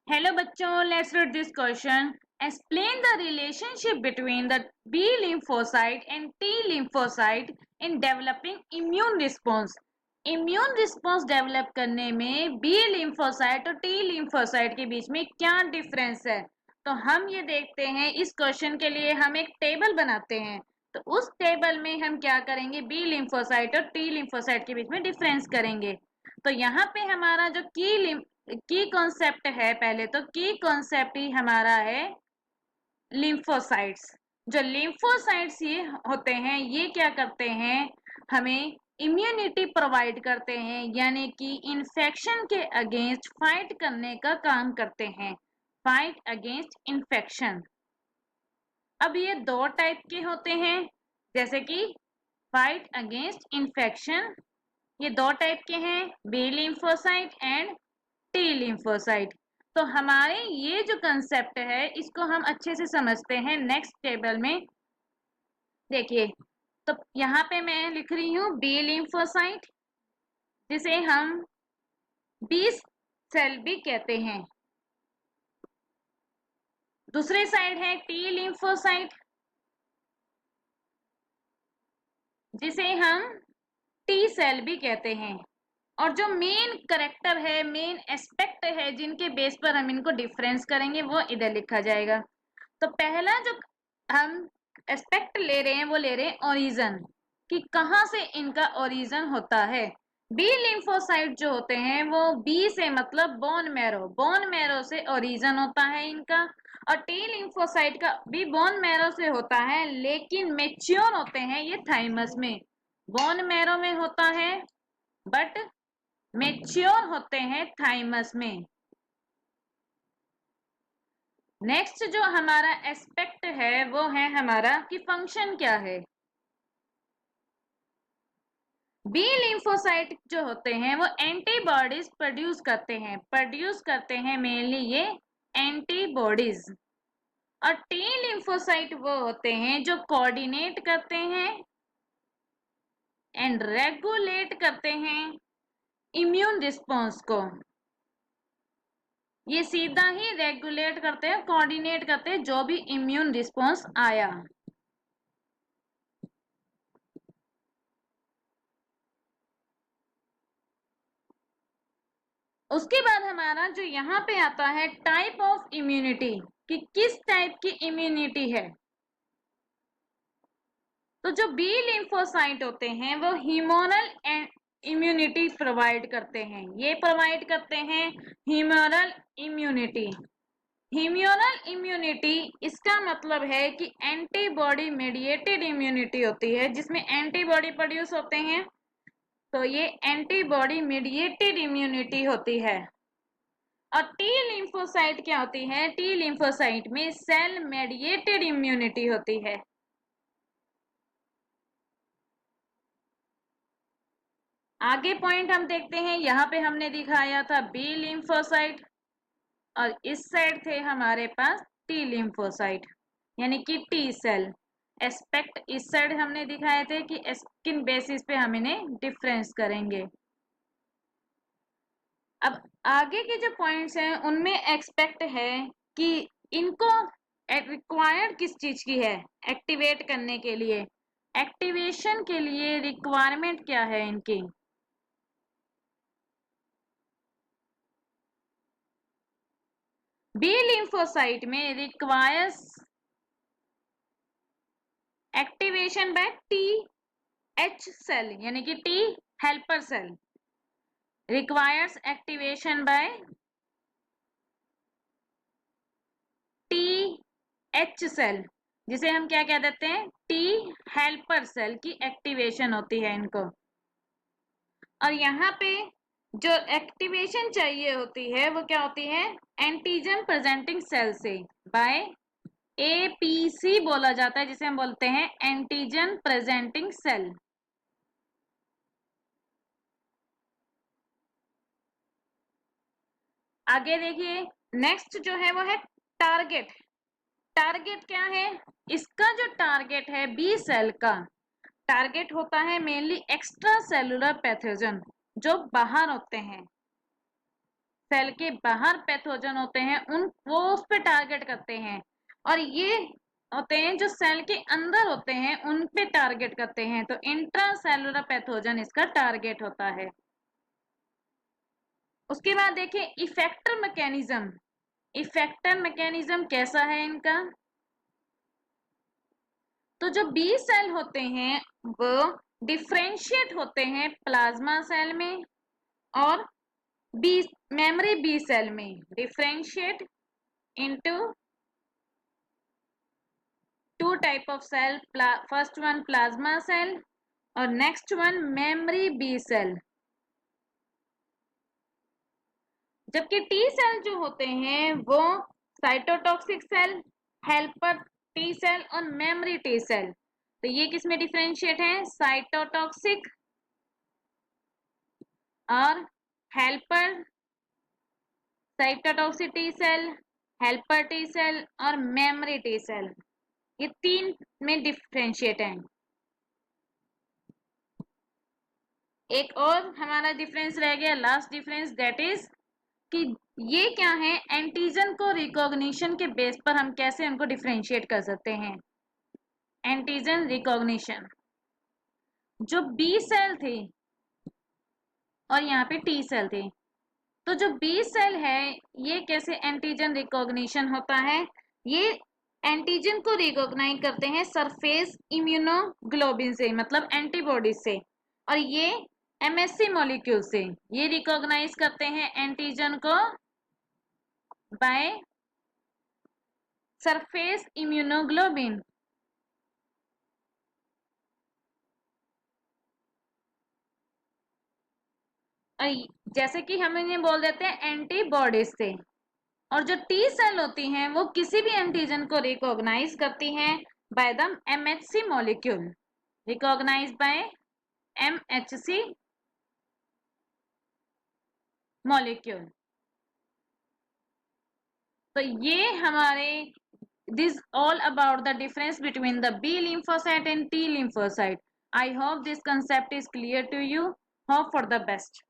Hello बच्चों, let's read this question. Explain the relationship between the B lymphocyte and T lymphocyte in developing immune response. Immune response develop करने में B lymphocyte और T lymphocyte के बीच में क्या difference है, तो हम ये देखते हैं। इस क्वेश्चन के लिए हम एक टेबल बनाते हैं, तो उस टेबल में हम क्या करेंगे, बी लिम्फोसाइट और टी लिम्फोसाइट के बीच में डिफरेंस करेंगे। तो यहाँ पे हमारा जो की कॉन्सेप्ट है, पहले तो की कॉन्सेप्ट ही हमारा है लिम्फोसाइट्स। जो लिम्फोसाइट्स ये होते हैं, ये क्या करते हैं, हमें इम्यूनिटी प्रोवाइड करते हैं, यानी कि इन्फेक्शन के अगेंस्ट फाइट करने का काम करते हैं, फाइट अगेंस्ट इन्फेक्शन। अब ये दो टाइप के होते हैं, जैसे कि फाइट अगेंस्ट इन्फेक्शन, ये दो टाइप के हैं, B lymphocyte and T lymphocyte. तो हमारे ये जो कंसेप्ट है, इसको हम अच्छे से समझते हैं नेक्स्ट टेबल में। देखिए, तो यहाँ पे मैं लिख रही हूँ बी लिम्फोसाइट, जिसे हम बी सेल भी कहते हैं। दूसरी साइड है टी लिम्फोसाइट, जिसे हम टी सेल भी कहते हैं। और जो मेन करेक्टर है, मेन एस्पेक्ट है, जिनके बेस पर हम इनको डिफरेंस करेंगे, वो इधर लिखा जाएगा। तो पहला जो हम एस्पेक्ट ले रहे हैं, वो ले रहे हैं ओरिजिन, कि कहाँ से इनका ओरिजिन होता है। बी लिम्फोसाइट जो होते हैं, वो बी से मतलब बोन मैरो, बोन मैरो से ओरिजिन होता है इनका। और टी लिम्फोसाइट का भी बोन मैरो से होता है, लेकिन मेच्योर होते हैं ये थाइमस में। बोन मैरो में होता है बट मेच्योर होते हैं थाइमस में। नेक्स्ट जो हमारा एस्पेक्ट है, वो है हमारा कि फंक्शन क्या है। बी लिम्फोसाइट जो होते हैं, वो एंटीबॉडीज प्रोड्यूस करते हैं मेनली ये एंटीबॉडीज। और टी लिम्फोसाइट वो होते हैं जो कोऑर्डिनेट करते हैं एंड रेगुलेट करते हैं इम्यून रिस्पॉन्स को। ये सीधा ही रेगुलेट करते हैं, कोऑर्डिनेट करते हैं जो भी इम्यून रिस्पॉन्स आया। उसके बाद हमारा जो यहाँ पे आता है टाइप ऑफ इम्यूनिटी, कि किस टाइप की इम्यूनिटी है। तो जो बी लिम्फोसाइट होते हैं, वो ह्यूमोरल इम्यूनिटी प्रोवाइड करते हैं, ये प्रोवाइड करते हैं ह्यूमोरल इम्यूनिटी। ह्यूमोरल इम्यूनिटी इसका मतलब है कि एंटीबॉडी मेडिएटेड इम्यूनिटी होती है, जिसमें एंटीबॉडी प्रोड्यूस होते हैं, तो ये एंटीबॉडी मेडिएटेड इम्यूनिटी होती है। और टी लिम्फोसाइट क्या होती है, टी लिम्फोसाइट में सेल मेडिएटेड इम्यूनिटी होती है। आगे पॉइंट हम देखते हैं, यहाँ पे हमने दिखाया था बी लिम्फोसाइट, और इस साइड थे हमारे पास टी लिम्फोसाइट, यानी कि टी सेल। एस्पेक्ट इस साइड हमने दिखाए थे कि किन बेसिस पे हम इन्हें डिफरेंस करेंगे। अब आगे के जो पॉइंट्स हैं, उनमें एक्सपेक्ट है कि इनको रिक्वायर्ड किस चीज की है एक्टिवेट करने के लिए, एक्टिवेशन के लिए रिक्वायरमेंट क्या है इनकी। बी लिम्फोसाइट में requires activation by T H cell, यानी कि T helper cell requires activation by T H cell, जिसे हम क्या कह देते हैं, टी हेल्पर सेल की एक्टिवेशन होती है इनको। और यहाँ पे जो एक्टिवेशन चाहिए होती है, वो क्या होती है, एंटीजन प्रेजेंटिंग सेल से बाय एपीसी बोला जाता है, जिसे हम बोलते हैं एंटीजन प्रेजेंटिंग सेल। आगे देखिए, नेक्स्ट जो है वो है टारगेट। टारगेट क्या है, इसका जो टारगेट है बी सेल का टारगेट होता है मेनली एक्स्ट्रा सेलुलर पैथोजन, जो बाहर होते हैं। सेल के बाहर पैथोजन होते हैं उन वो उस पे टारगेट करते हैं, और ये होते हैं जो सेल के अंदर होते हैं उन पे टारगेट करते हैं। तो इंट्रा सेलुलर पैथोजन इसका टारगेट होता है। उसके बाद देखिए इफेक्टर मैकेनिज्म। इफेक्टर मैकेनिज्म कैसा है इनका? तो जो बी सेल होते हैं वो डिफ्रेंशिएट होते हैं प्लाज्मा सेल में और बी मेमोरी बी सेल में। Differentiate into two type of cell, first one plasma cell और next one memory B cell. जबकि टी सेल जो होते हैं वो cytotoxic cell, helper T cell और मेमोरी टी सेल। तो ये किसमें डिफरेंशिएट है? साइटोटॉक्सिक और helper, cytotoxic T cell, helper T cell और मेमोरी टी सेल, ये तीन में डिफरेंशिएट है। एक और हमारा डिफरेंस रह गया, लास्ट डिफरेंस, दैट इज कि ये क्या है, एंटीजन को रिकॉग्निशन के बेस पर हम कैसे उनको डिफरेंशिएट कर सकते हैं। एंटीजन रिकॉग्निशन, जो बी सेल थे और यहाँ पे टी सेल थे, तो जो बी सेल है ये कैसे एंटीजन रिकॉग्निशन होता है? ये एंटीजन को रिकॉग्नाइज करते हैं सरफेस इम्यूनोग्लोबिन से, मतलब एंटीबॉडी से, और ये एमएससी मॉलिक्यूल से ये रिकॉग्नाइज करते हैं एंटीजन को बाय सरफेस इम्यूनोग्लोबिन। जैसे कि हम इन्हें बोल देते हैं एंटीबॉडीज से। और जो टी सेल होती हैं वो किसी भी एंटीजन को रिकॉग्नाइज करती हैं by the MHC molecule, recognise by MHC molecule. तो ये हमारे this all about the difference between the B lymphocyte and T lymphocyte. I hope this concept is clear to you. Hope for the best.